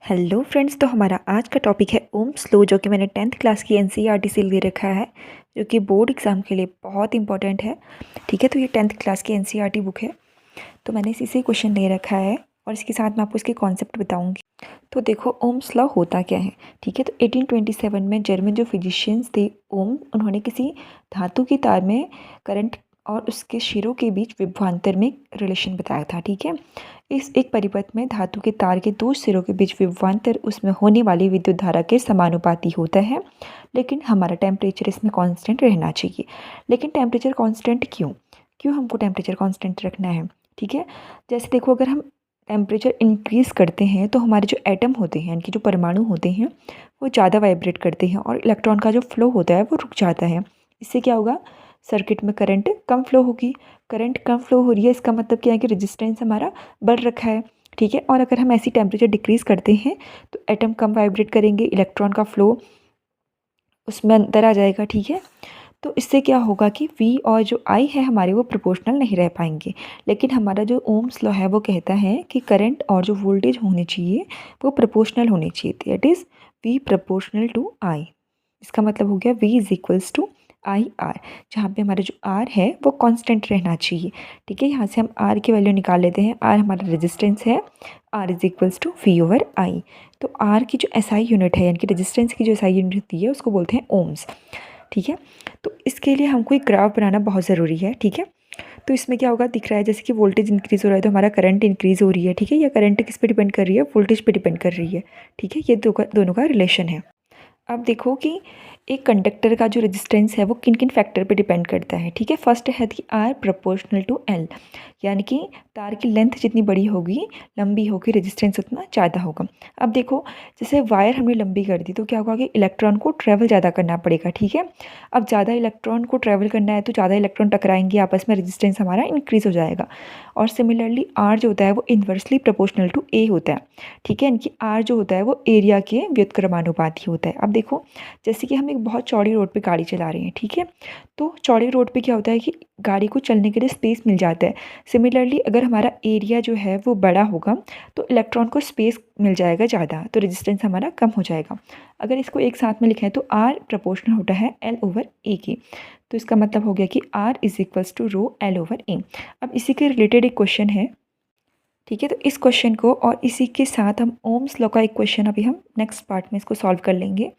Hello friends, तो हमारा आज का टॉपिक है ओम्स लॉ, जो कि मैंने 10th क्लास की एनसीईआरटी से ले रखा है, जो कि बोर्ड एग्ज़ाम के लिए बहुत इंपॉर्टेंट है। ठीक है, तो ये 10th क्लास की एनसीईआरटी बुक है, तो मैंने इसी से क्वेश्चन ले रखा है और इसके साथ मैं आपको इसके कॉन्सेप्ट बताऊंगी। तो देखो, ओम्स लॉ होता क्या है। ठीक है, तो 1827 में जर्मन जो फिजिशियंस थे ओम, उन्होंने किसी धातु की तार में करंट और उसके शिरों के बीच विभवांतर में रिलेशन बताया था। ठीक है, इस एक परिपथ में धातु के तार के दो सिरों के बीच विभवांतर उसमें होने वाली विद्युत धारा के समानुपाती होता है, लेकिन हमारा टेम्परेचर इसमें कांस्टेंट रहना चाहिए। लेकिन टेम्परेचर कांस्टेंट क्यों क्यों हमको टेम्परेचर कांस्टेंट रखना है। ठीक है, जैसे देखो, अगर हम टेम्परेचर इंक्रीज़ करते हैं तो हमारे जो एटम होते हैं, यानी कि जो परमाणु होते हैं, वो ज़्यादा वाइब्रेट करते हैं और इलेक्ट्रॉन का जो फ्लो होता है वो रुक जाता है। इससे क्या होगा, सर्किट में करंट कम फ्लो होगी। करंट कम फ्लो हो रही है, इसका मतलब क्या है कि रेजिस्टेंस हमारा बढ़ रखा है। ठीक है, और अगर हम ऐसी टेम्परेचर डिक्रीज़ करते हैं तो एटम कम वाइब्रेट करेंगे, इलेक्ट्रॉन का फ्लो उसमें अंदर आ जाएगा। ठीक है, तो इससे क्या होगा कि V और जो I है हमारे, वो प्रोपोर्शनल नहीं रह पाएंगे। लेकिन हमारा जो ओम्स लॉ है वो कहता है कि करंट और जो वोल्टेज होने चाहिए वो प्रोपोर्शनल होने चाहिए। That is V proportional to I। इसका मतलब हो गया V is equals to I R, जहाँ पे हमारा जो R है वो कांस्टेंट रहना चाहिए। ठीक है, यहाँ से हम R की वैल्यू निकाल लेते हैं। R हमारा रेजिस्टेंस है, R is equals to V over I। तो R की जो SI यूनिट है, यानी कि रेजिस्टेंस की जो SI यूनिट होती है, उसको बोलते हैं ओम्स। ठीक है, तो इसके लिए हमको एक ग्राफ बनाना बहुत ज़रूरी है। ठीक है, तो इसमें क्या होगा, दिख रहा है जैसे कि वोल्टेज इंक्रीज़ हो रहा है तो हमारा करंट इंक्रीज़ हो रही है। ठीक है, या करंट किस पे डिपेंड कर रही है, वोल्टेज पे डिपेंड कर रही है। ठीक है, ये दोनों का रिलेशन है। अब देखो कि एक कंडक्टर का जो रेजिस्टेंस है वो किन किन फैक्टर पे डिपेंड करता है। ठीक है, फर्स्ट है कि R प्रोपोर्शनल टू L, यानी कि तार की लेंथ जितनी बड़ी होगी, लंबी होगी, रेजिस्टेंस उतना ज़्यादा होगा। अब देखो, जैसे वायर हमने लंबी कर दी तो क्या होगा कि इलेक्ट्रॉन को ट्रैवल ज़्यादा करना पड़ेगा। ठीक है, अब ज़्यादा इलेक्ट्रॉन को ट्रैवल करना है तो ज़्यादा इलेक्ट्रॉन टकराएंगे आपस में, रेजिस्टेंस हमारा इंक्रीज़ हो जाएगा। और सिमिलरली R जो होता है वो इन्वर्सली प्रोपोर्शनल टू A होता है। ठीक है, यानी कि R जो होता है वो एरिया के व्युत्क्रमानुपाती होता है। अब देखो, जैसे कि हम एक बहुत चौड़ी रोड पे गाड़ी चला रहे हैं। ठीक है, तो चौड़ी रोड पे क्या होता है कि गाड़ी को चलने के लिए स्पेस मिल जाता है। सिमिलरली अगर हमारा एरिया जो है वो बड़ा होगा तो इलेक्ट्रॉन को स्पेस मिल जाएगा ज़्यादा, तो रेजिस्टेंस हमारा कम हो जाएगा। अगर इसको एक साथ में लिखें तो R प्रोपोर्शनल होता है L ओवर A के। तो इसका मतलब हो गया कि R is equals to rho L over A। अब इसी के रिलेटेड एक क्वेश्चन है। ठीक है, तो इस क्वेश्चन को और इसी के साथ हम ओम्स लॉ का एक क्वेश्चन अभी हम नेक्स्ट पार्ट में इसको सॉल्व कर लेंगे।